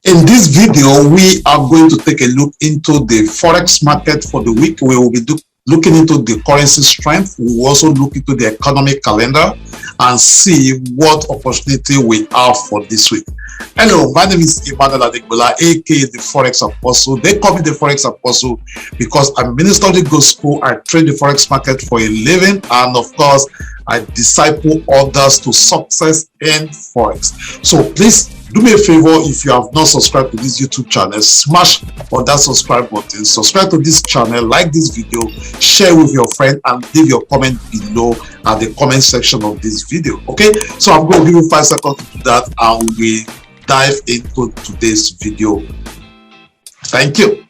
In this video, we are going to take a look into the Forex market for the week. We will be looking into the currency strength. We will also look into the economic calendar and see what opportunity we have for this week. Hello, my name is Emmanuel Adegbola, aka the Forex Apostle. They call me the Forex Apostle because I'm a minister of the gospel. I trade the Forex market for a living, and of course, I disciple others to success in Forex. So please do me a favor, if you have not subscribed to this YouTube channel, smash on that subscribe button, subscribe to this channel, like this video, share with your friend, and leave your comment below at the comment section of this video. Okay, so I'm going to give you 5 seconds to do that, and we dive into today's video. Thank you.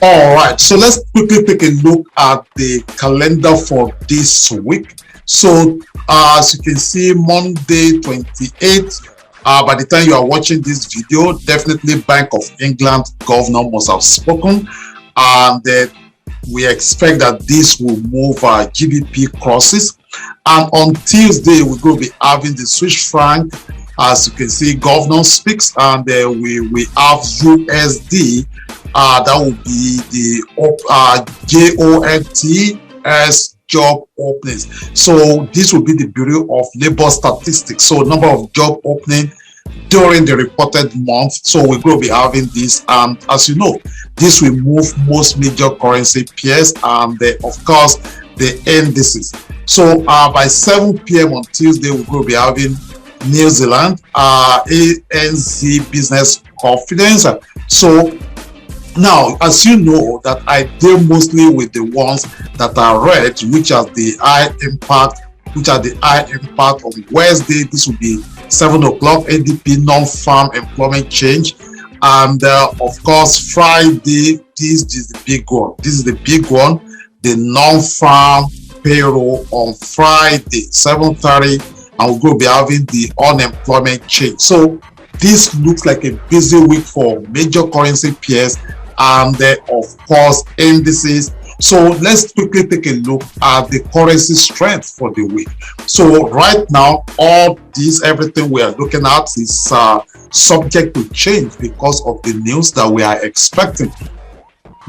All right, so let's quickly take a look at the calendar for this week. So as you can see, Monday 28th, by the time you are watching this video, definitely Bank of England governor must have spoken, and we expect that this will move GBP crosses. And on Tuesday, we're going to be having the Swiss franc. As you can see, governor speaks, and we have USD. That will be the JOBS job openings. So this will be the Bureau of Labor Statistics. So number of job opening during the reported month. So we're going to be having this, and as you know, this will move most major currency pairs and of course the indices. So by 7 p.m. on Tuesday, we're going to be having New Zealand ANZ business confidence. So now, as you know, that I deal mostly with the ones that are red, which are the high impact, on Wednesday. This will be 7 o'clock ADP non-farm employment change, and of course Friday, this is the big one. This is the big one, the non-farm payroll on Friday 7:30, and we're going to be having the unemployment change. So this looks like a busy week for major currency pairs and of course indices. So let's quickly take a look at the currency strength for the week. So right now, all this, everything we are looking at is subject to change because of the news that we are expecting.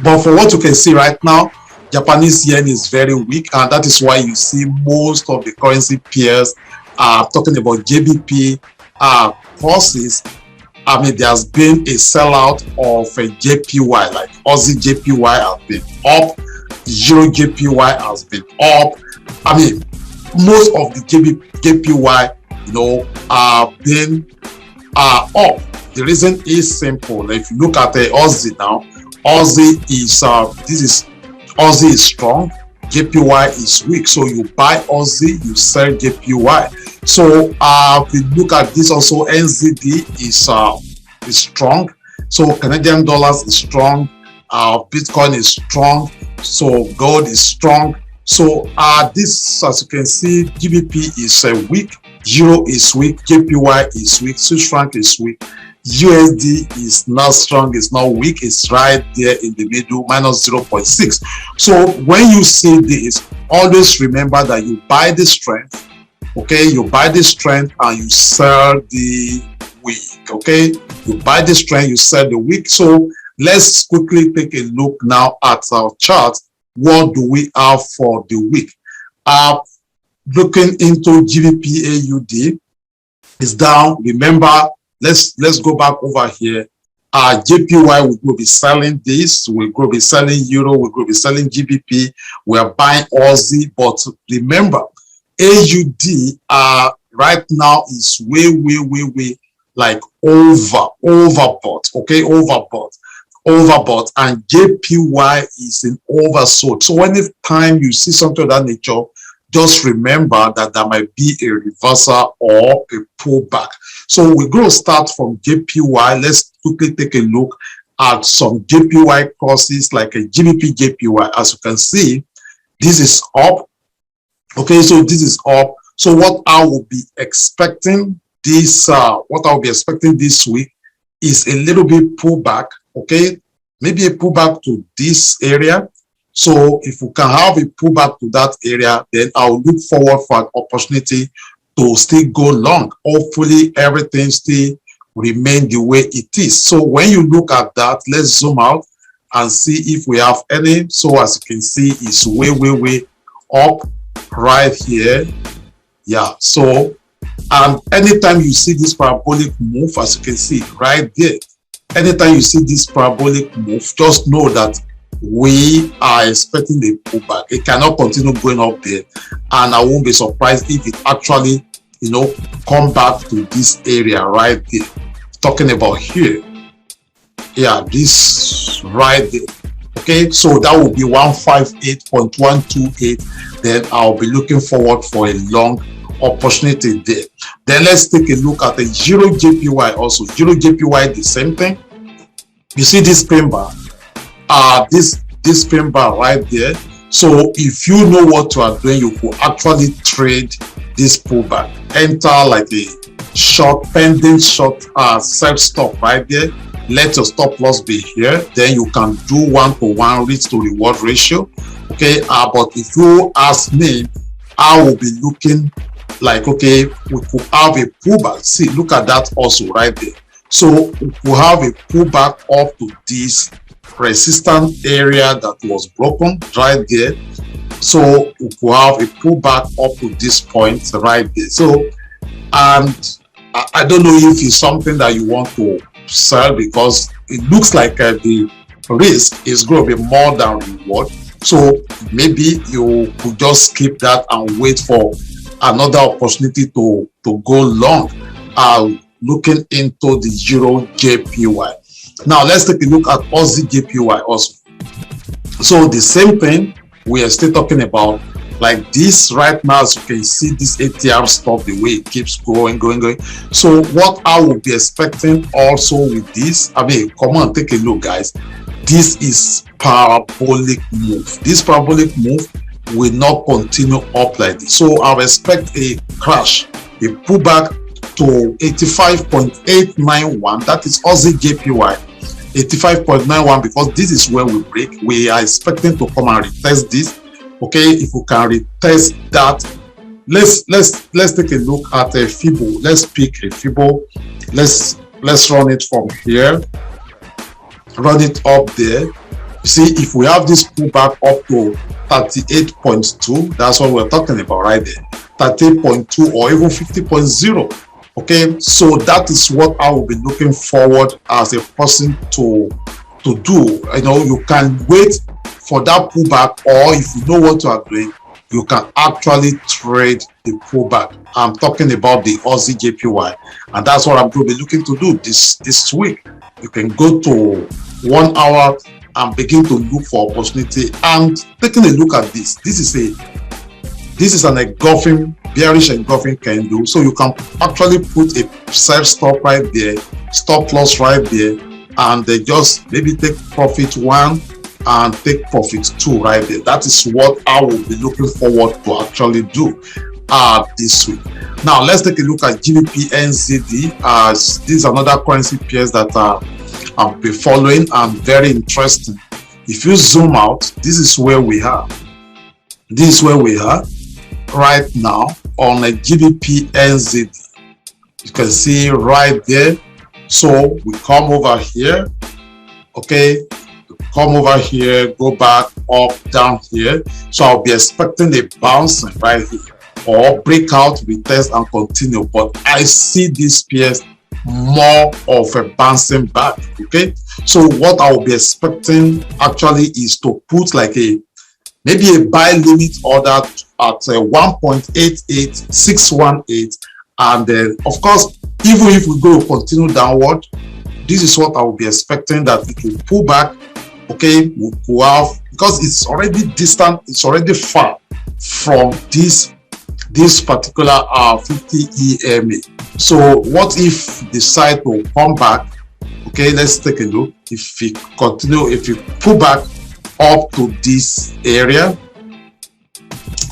But for what you can see right now, Japanese yen is very weak, and that is why you see most of the currency pairs talking about JBP courses. I mean, there's been a sellout of a JPY, like AUDJPY has been up, EUROJPY has been up. I mean, most of the JPY, you know, have been up. The reason is simple. If you look at the Aussie now, Aussie is Aussie is strong, JPY is weak. So you buy Aussie, you sell JPY. So if you look at this also, NZD is strong. So Canadian dollars is strong, Bitcoin is strong, so gold is strong. So this, as you can see, GBP is weak, Euro is weak, JPY is weak, Swiss franc is weak, USD is not strong, it's not weak, it's right there in the middle, minus 0.6. So when you see this, always remember that you buy the strength. Okay, you buy the strength and you sell the weak. Okay, you buy the strength, you sell the weak. So let's quickly take a look now at our chart. What do we have for the week? Looking into GBP AUD is down. Remember, let's go back over here. JPY, we will be selling this. We're going to be selling Euro. We're going to be selling GBP. We are buying Aussie, but remember, AUD right now is way like overbought. Okay, overbought, and JPY is in oversold. So anytime you see something of that nature, just remember that there might be a reversal or a pullback. So we're going to start from JPY. Let's quickly take a look at some JPY crosses like a GBP JPY. As you can see, this is up. Okay, so this is up. So what I will be expecting this week is a little bit pullback, okay, maybe a pullback to this area. So if we can have a pullback to that area, then I'll look forward for an opportunity to still go long. Hopefully everything still remain the way it is. So when you look at that, let's zoom out and see if we have any. So as you can see, it's way up right here. Yeah, so anytime you see this parabolic move, as you can see right there, anytime you see this parabolic move, just know that we are expecting a pullback. It cannot continue going up there, and I won't be surprised if it actually, you know, come back to this area right there. Talking about here, yeah, this right there. Okay, so that will be 158.128. Then I'll be looking forward for a long opportunity there. Then let's take a look at the USDJPY also. USDJPY, the same thing. You see this pin bar, this pin bar right there. So if you know what you are doing, you could actually trade this pullback. Enter like a short, pending short, set stop right there. Let your stop loss be here. Then you can do 1-to-1 risk to reward ratio. Okay, but if you ask me, I will be looking like, okay, we could have a pullback. See, look at that also right there. So we could have a pullback up to this resistance area that was broken right there. So we could have a pullback up to this point right there. So, and I don't know if it's something that you want to sell, because it looks like the risk is going to be more than reward. So maybe you could just skip that and wait for another opportunity to go long, looking into the USDJPY. Now let's take a look at USDJPY also. So the same thing we are still talking about, like this right now. As you can see, this ATR stop, the way it keeps going. So what I will be expecting also with this, I mean, come on, take a look, guys. This is parabolic move. This parabolic move will not continue up like this. So I expect a crash, a pullback to 85.891. That is USDJPY, 85.91, because this is where we break. We are expecting to come and retest this. Okay, if we can retest that, let's take a look at a Fibo. Let's pick a Fibo. Let's run it from here. Run it up there. You see, if we have this pullback up to 38.2, that's what we're talking about right there. 38.2 or even 50.0. Okay, so that is what I will be looking forward as a person to do. You know, you can wait for that pullback, or if you know what you are doing, you can actually trade the pullback. I'm talking about the USDJPY, and that's what I'm going to be looking to do this week. You can go to 1 hour and begin to look for opportunity. And taking a look at this, this is an engulfing, bearish engulfing candle. So you can actually put a self stop right there, stop loss right there, and they just maybe take profit 1 and take profit 2 right there. That is what I will be looking forward to actually do this week. Now let's take a look at GBPNZD. This is another currency pairs that I've been following and very interesting. If you zoom out, this is where we are. This is where we are right now on a GBPNZD. You can see right there. So we come over here, okay, come over here, go back, up, down here. So I'll be expecting a bouncing right here, or breakout, retest, and continue. But I see this pairs more of a bouncing back. Okay, so what I will be expecting actually is to put like maybe a buy limit order at 1.88618, and then of course, even if we go continue downward, this is what I will be expecting, that it will pull back. Okay, we will have, because it's already distant, it's already far from this particular 50 EMA. So what if decide to come back? Okay, let's take a look. If we continue, if we pull back up to this area,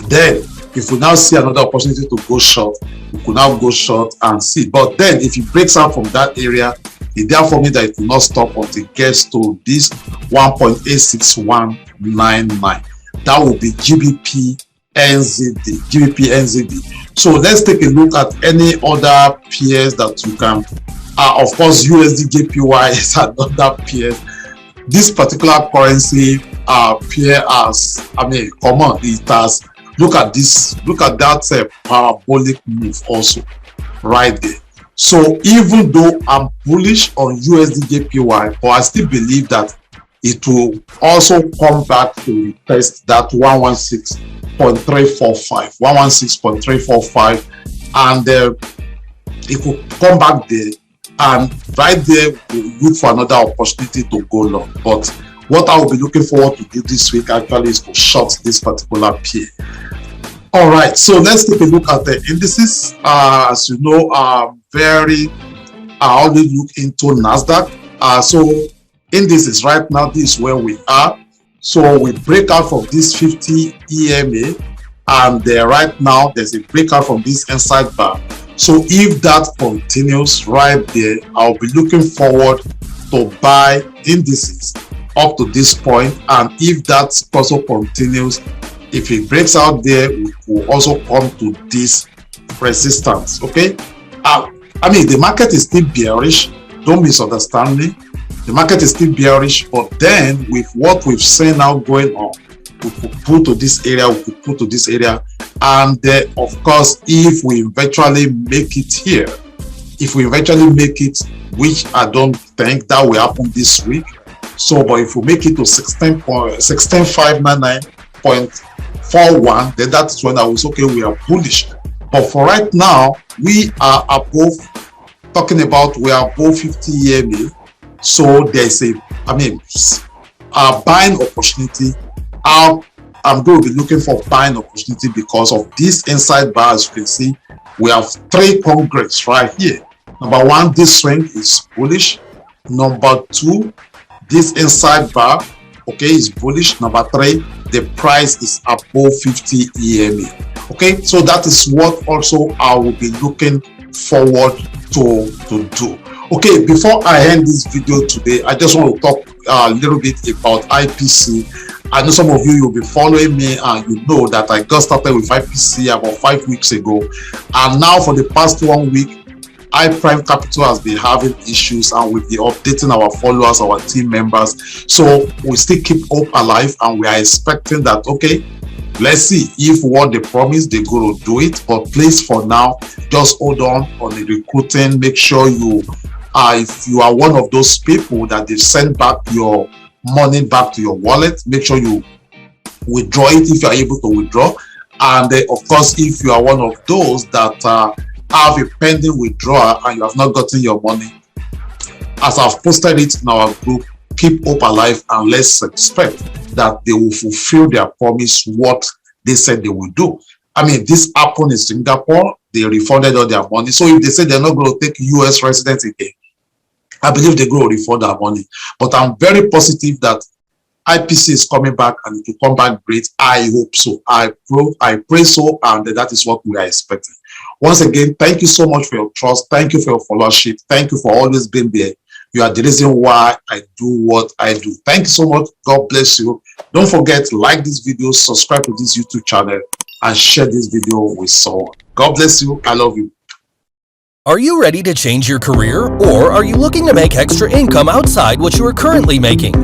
then if we now see another opportunity to go short, we could now go short and see. But then if it breaks out from that area, It therefore means that it will not stop until it gets to this 1.86199. That will be GBPNZD. So let's take a look at any other pairs that you can. Of course, USDJPY is another pair. This particular currency pair as, come on, it has, look at this, look at that parabolic move also right there. So even though I'm bullish on USDJPY, but I still believe that it will also come back to test that 116.345, and it will come back there, and right there we'll look for another opportunity to go long. But what I will be looking forward to do this week actually is to short this particular pair. All right, so let's take a look at the indices. As you know, I always look into NASDAQ. So indices right now, this is where we are. So we break out from this 50 EMA, and right now there's a breakout from this inside bar. So if that continues right there, I'll be looking forward to buy indices up to this point. And if that also continues, if it breaks out there, we will also come to this resistance. Okay, the market is still bearish, don't misunderstand me. The market is still bearish, but then with what we've seen now going on, we could pull to this area, and of course, if we eventually make it here, which I don't think that will happen this week, so but if we make it to 16,599.41, then that's when I was okay, we are bullish. But for right now, we are above, we are above 50 EMA. So there's a buying opportunity. I'm going to be looking for buying opportunity because of this inside bar. As you can see, we have three congress right here. Number one, this swing is bullish. Number two, this inside bar, okay, is bullish. Number three, the price is above 50 EMA. Okay, so that is what also I will be looking forward to do. Okay, before I end this video today, I just want to talk a little bit about IPC. I know some of you will be following me, and you know that I got started with IPC about 5 weeks ago, and now for the past 1 week, IPrime Capital has been having issues, and we'll be updating our followers, our team members. So we still keep hope alive, and we are expecting that, okay, let's see if what they promise they're going to do it. But please, for now, just hold on the recruiting. Make sure you if you are one of those people that they send back your money back to your wallet, make sure you withdraw it if you are able to withdraw. And of course, if you are one of those that have a pending withdrawal and you have not gotten your money, as I've posted it in our group, keep hope alive, and let's expect that they will fulfill their promise, what they said they will do. This happened in Singapore. They refunded all their money. So if they say they're not going to take US residents again, I believe they're going to refund their money. But I'm very positive that IPC is coming back, and it will come back great. I hope so. I pray so, and that is what we are expecting. Once again, thank you so much for your trust. Thank you for your followership. Thank you for always being there. You are the reason why I do what I do. Thank you so much. God bless you. Don't forget to like this video, subscribe to this YouTube channel, and share this video with someone. God bless you. I love you. Are you ready to change your career, or are you looking to make extra income outside what you are currently making?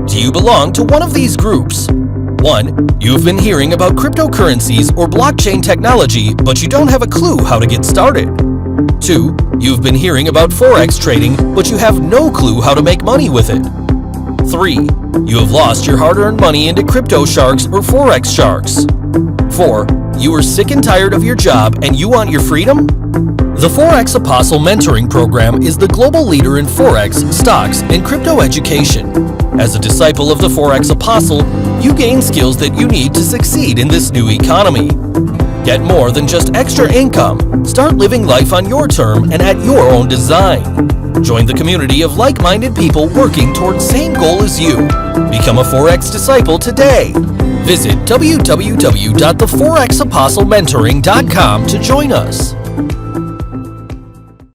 Do you belong to one of these groups? 1. You've been hearing about cryptocurrencies or blockchain technology, but you don't have a clue how to get started. 2. You've been hearing about Forex trading, but you have no clue how to make money with it. 3. You have lost your hard-earned money into crypto sharks or Forex sharks. 4. You are sick and tired of your job and you want your freedom? The Forex Apostle Mentoring Program is the global leader in Forex, stocks, and crypto education. As a disciple of the Forex Apostle, you gain skills that you need to succeed in this new economy. Get more than just extra income. Start living life on your term and at your own design. Join the community of like-minded people working towards the same goal as you. Become a Forex disciple today. Visit www.theforexapostlementoring.com to join us.